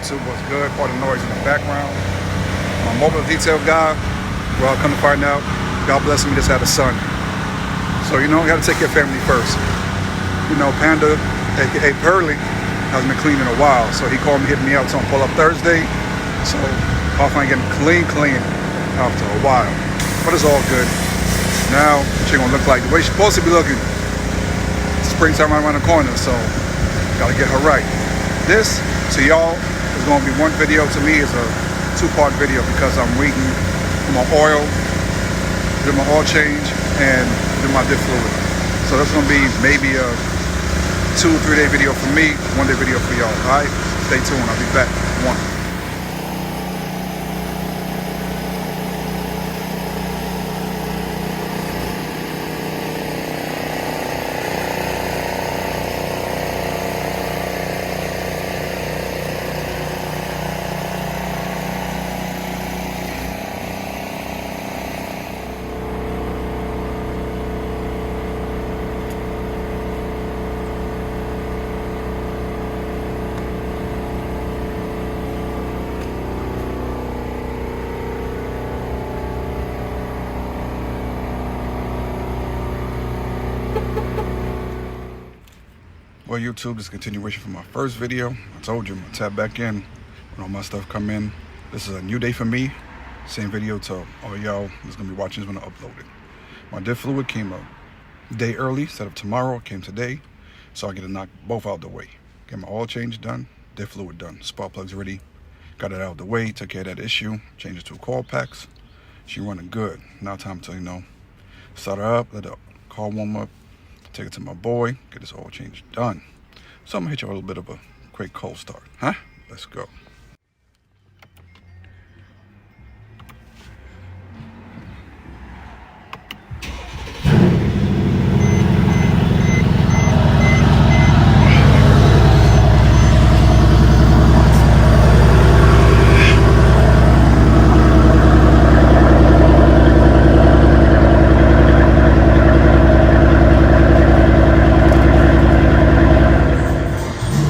YouTube, what's good? All the noise in the background. My mobile detail guy, well, I'll come to find out, God bless me, just had a son. So, you know, you gotta take care of family first. You know, Panda, aka Pearly, hasn't been clean in a while. So he called me, hitting me up, so I'm pull up Thursday. So hopefully I'm getting clean after a while. But it's all good. Now, she gonna look like the way she's supposed to be looking. Springtime right around the corner, so gotta get her right. This, to y'all, is gonna be one video. To me, is a two-part video because I'm waiting for my oil, do my oil change, and do my diff fluid. So that's gonna be maybe a 2 or 3 day video for me, 1 day video for y'all. All right, stay tuned. I'll be back. One. Well, YouTube, this is a continuation from my first video. I told you I'm gonna tap back in when all my stuff come in. This is a new day for me. Same video to all y'all that's gonna be watching this when I upload it. My diff fluid came a day early instead of tomorrow. It came today, so I get to knock both out the way. Get my oil change done, diff fluid done. Spark plugs ready. Got it out of the way. Took care of that issue. Changed it to coil packs. She running good. Now time to, you know, start her up. Let the car warm up. Take it to my boy, get this oil change done. So I'm gonna hit you a little bit of a quick cold start, huh? Let's go.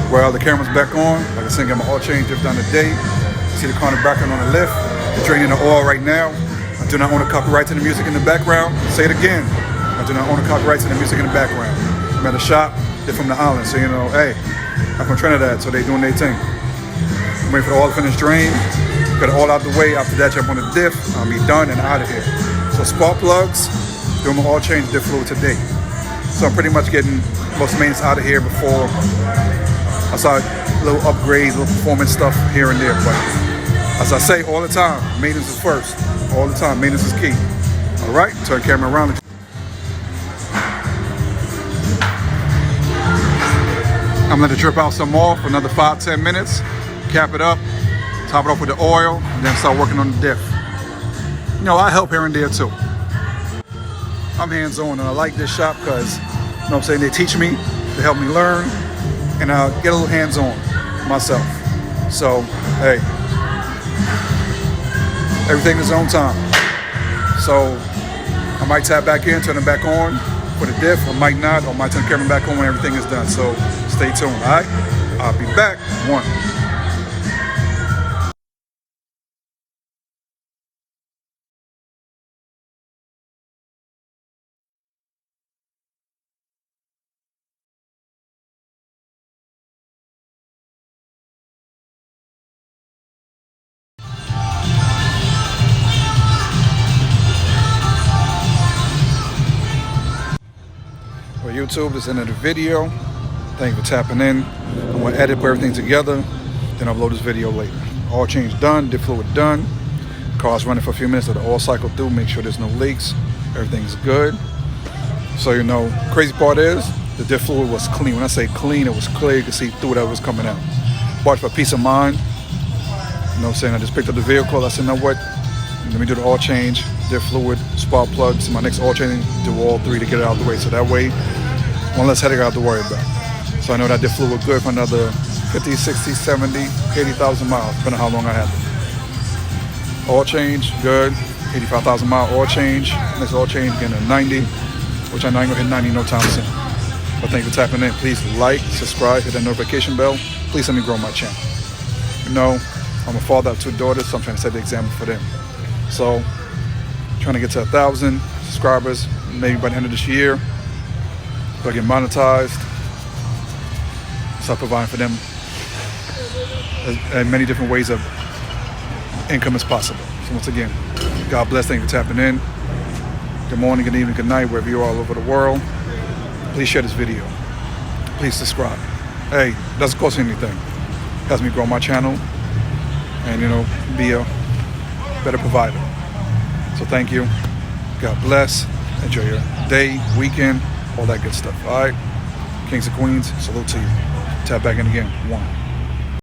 Well, the camera's back on. Like I said, got my oil change just done today. See the car in the background on the lift. They're draining the oil right now. I do not own a copyright to the music in the background. Say it again. I do not own a copyright to the music in the background. I'm at a shop. They're from the island, so you know, hey, I'm from Trinidad, so they doing their thing. I'm waiting for the oil to finish drain. Got it all out the way. After that, jump on the diff. I'll be done and out of here. So spark plugs, doing my oil change diff fluid today. So I'm pretty much getting most maintenance out of here before I saw little upgrades, little performance stuff here and there. But as I say all the time, maintenance is first. All the time, maintenance is key. All right, turn the camera around. I'm gonna drip out some more for another 5-10 minutes. Cap it up, top it off with the oil, and then start working on the diff. You know, I help here and there too. I'm hands-on, and I like this shop because, you know what I'm saying, they teach me, they help me learn, and I'll get a little hands-on myself. So, hey, everything is on time. So, I might tap back in, turn it back on for the diff, I might not, or I might turn the camera back on when everything is done. So, stay tuned, all right? I'll be back. One. Well, YouTube, this is the end of the video. Thank you for tapping in. I'm going to edit, put everything together, then upload this video later. Oil change done, diff fluid done. Car's running for a few minutes, let the oil cycle through, make sure there's no leaks. Everything's good. So, you know, crazy part is the diff fluid was clean. When I say clean, it was clear. You could see through whatever was coming out. Bought for peace of mind. You know what I'm saying? I just picked up the vehicle. I said, you know what? Let me do the oil change, diff fluid, spark plugs. My next oil change, do all 3 to get it out of the way. So that way, one less headache I have to worry about. So I know that diff fluid good for another 50, 60, 70, 80,000 miles, depending on how long I have it. Oil change, good. 85,000 mile oil change. Next oil change, getting a 90, which I know I ain't gonna hit 90 no time soon. But thank you for tapping in. Please like, subscribe, hit that notification bell. Please help me grow my channel. know, I'm a father of 2 daughters, so I'm trying to set the example for them. So, trying to get to 1,000 subscribers, maybe by the end of this year. So I get monetized. Start providing for them as many different ways of income as possible. So once again, God bless. Thank you for tapping in. Good morning, good evening, good night, wherever you are all over the world. Please share this video. Please subscribe. Hey, it doesn't cost anything. It helps me grow my channel and, be a better provider. So thank you. God bless. Enjoy your day, weekend, all that good stuff. All right? Kings and queens, salute to you. Tap back in again. 1.